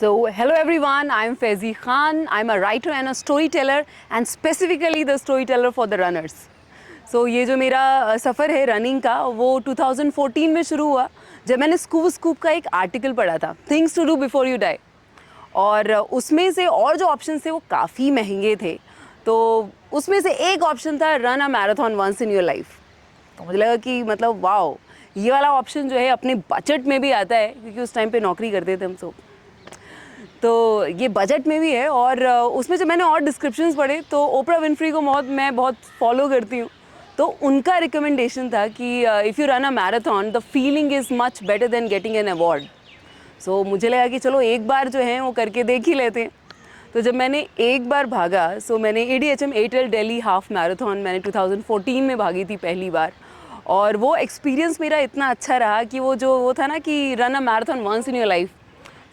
So, hello everyone, I am Faizi Khan. I am a writer and a storyteller and specifically the storyteller for the runners. So, ये जो मेरा सफ़र है running का वो 2014 में शुरू हुआ जब मैंने स्कूप का एक आर्टिकल पढ़ा था things to do before you die. और उसमें से और जो ऑप्शन थे वो काफ़ी महंगे थे, तो उसमें से एक ऑप्शन था run a marathon once in your life. तो मुझे लगा कि मतलब वाओ, ये वाला ऑप्शन जो है अपने बजट में भी आता है, क्योंकि उस टाइम पे नौकरी करते थे हम सब, तो ये बजट में भी है। और उसमें जब मैंने और डिस्क्रिप्शंस पढ़े तो ओपरा विनफ्री को मैं बहुत फॉलो करती हूँ, तो उनका रिकमेंडेशन था कि if you run a marathon the feeling is much better than getting an award. So मुझे लगा कि चलो एक बार जो है वो करके देख ही लेते हैं। तो जब मैंने एक बार भागा, सो मैंने ADHM Airtel Delhi half marathon मैंने 2014 में भागी थी पहली बार। और वो एक्सपीरियंस मेरा इतना अच्छा रहा कि वो था ना कि run a marathon once in your life,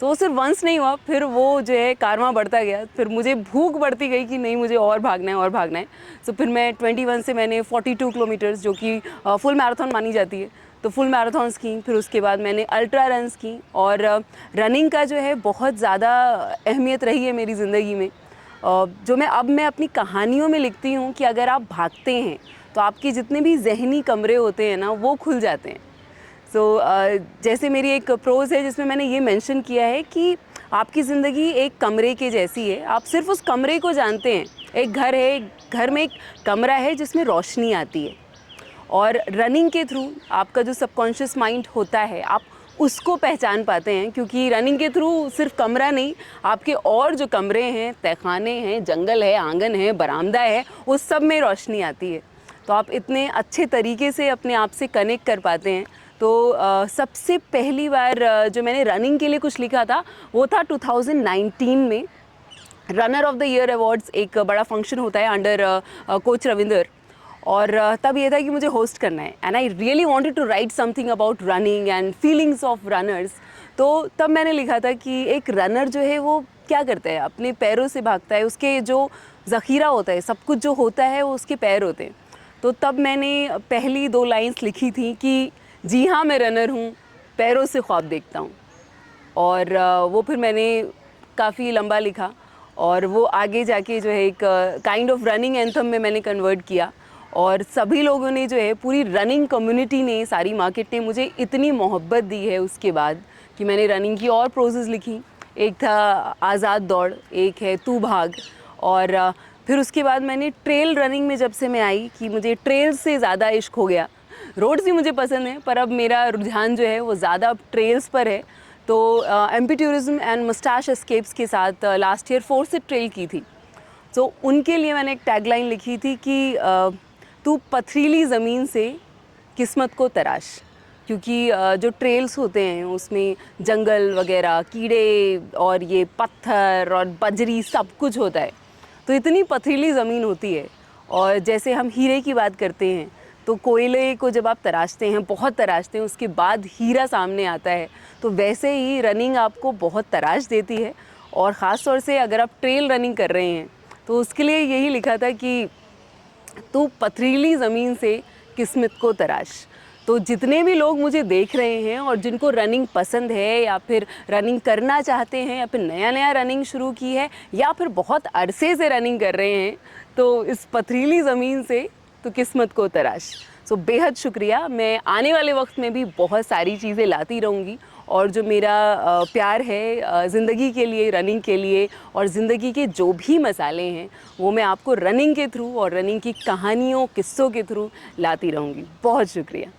तो वो सिर्फ वंस नहीं हुआ, फिर वो जो है कारवां बढ़ता गया। फिर मुझे भूख बढ़ती गई कि नहीं, मुझे और भागना है और भागना है। तो फिर मैं 21 से मैंने 42 किलोमीटर्स, जो कि फुल मैराथन मानी जाती है, तो फुल मैराथन्स की। फिर उसके बाद मैंने अल्ट्रा रन्स की। और रनिंग का जो है बहुत ज़्यादा अहमियत रही है मेरी ज़िंदगी में, जो मैं अपनी कहानियों में लिखती हूँ कि अगर आप भागते हैं तो आपके जितने भी जहनी कमरे होते हैं ना, वो खुल जाते हैं। सो जैसे मेरी एक प्रोज़ है जिसमें मैंने ये मेंशन किया है कि आपकी ज़िंदगी एक कमरे के जैसी है, आप सिर्फ उस कमरे को जानते हैं। एक घर है, घर में एक कमरा है जिसमें रोशनी आती है, और रनिंग के थ्रू आपका जो सबकॉन्शियस माइंड होता है आप उसको पहचान पाते हैं, क्योंकि रनिंग के थ्रू सिर्फ कमरा नहीं, आपके और जो कमरे हैं, तहखाने हैं, जंगल है, आंगन है, बरामदा है, उस सब में रोशनी आती है। तो आप इतने अच्छे तरीके से अपने आप से कनेक्ट कर पाते हैं। तो सबसे पहली बार जो मैंने रनिंग के लिए कुछ लिखा था वो था 2019 में। Runner of the year awards एक बड़ा फंक्शन होता है अंडर कोच रविंदर, और तब ये था कि मुझे होस्ट करना है, and I really wanted to write something about running and feelings of runners. तो तब मैंने लिखा था कि एक रनर जो है वो क्या करता है, अपने पैरों से भागता है, उसके जो ज़ख़ीरा होता है, सब कुछ जो होता है वो उसके पैर होते हैं। तो तब मैंने पहली 2 लाइन्स लिखी थी कि जी हाँ मैं रनर हूँ, पैरों से ख्वाब देखता हूँ। और वो फिर मैंने काफ़ी लंबा लिखा, और वो आगे जाके जो है एक काइंड ऑफ रनिंग एंथम में मैंने कन्वर्ट किया। और सभी लोगों ने जो है, पूरी रनिंग कम्युनिटी ने, सारी मार्केट ने मुझे इतनी मोहब्बत दी है उसके बाद कि मैंने रनिंग की और प्रोसेस लिखी। एक था आज़ाद दौड़, एक है तू भाग। और फिर उसके बाद मैंने ट्रेल रनिंग में जब से मैं आई कि मुझे ट्रेल से ज़्यादा इश्क हो गया। रोड्स भी मुझे पसंद है, पर अब मेरा रुझान जो है वो ज़्यादा अब ट्रेल्स पर है। तो MP टूरिज़्म एंड मस्टाश एस्केप्स के साथ लास्ट ईयर 4 से ट्रेल की थी। तो उनके लिए मैंने एक टैगलाइन लिखी थी कि तू पथरीली ज़मीन से किस्मत को तराश, क्योंकि जो ट्रेल्स होते हैं उसमें जंगल वगैरह, कीड़े और ये पत्थर और बजरी सब कुछ होता है। तो इतनी पथरीली ज़मीन होती है, और जैसे हम हीरे की बात करते हैं तो कोयले को जब आप तराशते हैं, बहुत तराशते हैं, उसके बाद हीरा सामने आता है, तो वैसे ही रनिंग आपको बहुत तराश देती है। और ख़ास तौर से अगर आप ट्रेल रनिंग कर रहे हैं तो उसके लिए यही लिखा था कि तू पथरीली ज़मीन से किस्मत को तराश। तो जितने भी लोग मुझे देख रहे हैं और जिनको रनिंग पसंद है, या फिर रनिंग करना चाहते हैं, या फिर नया रनिंग शुरू की है, या फिर बहुत अरसे से रनिंग कर रहे हैं, तो इस पथरीली ज़मीन से तो किस्मत को तराश। सो बेहद शुक्रिया। मैं आने वाले वक्त में भी बहुत सारी चीज़ें लाती रहूँगी, और जो मेरा प्यार है ज़िंदगी के लिए, रनिंग के लिए, और ज़िंदगी के जो भी मसाले हैं वो मैं आपको रनिंग के थ्रू और रनिंग की कहानियों, किस्सों के थ्रू लाती रहूँगी। बहुत शुक्रिया।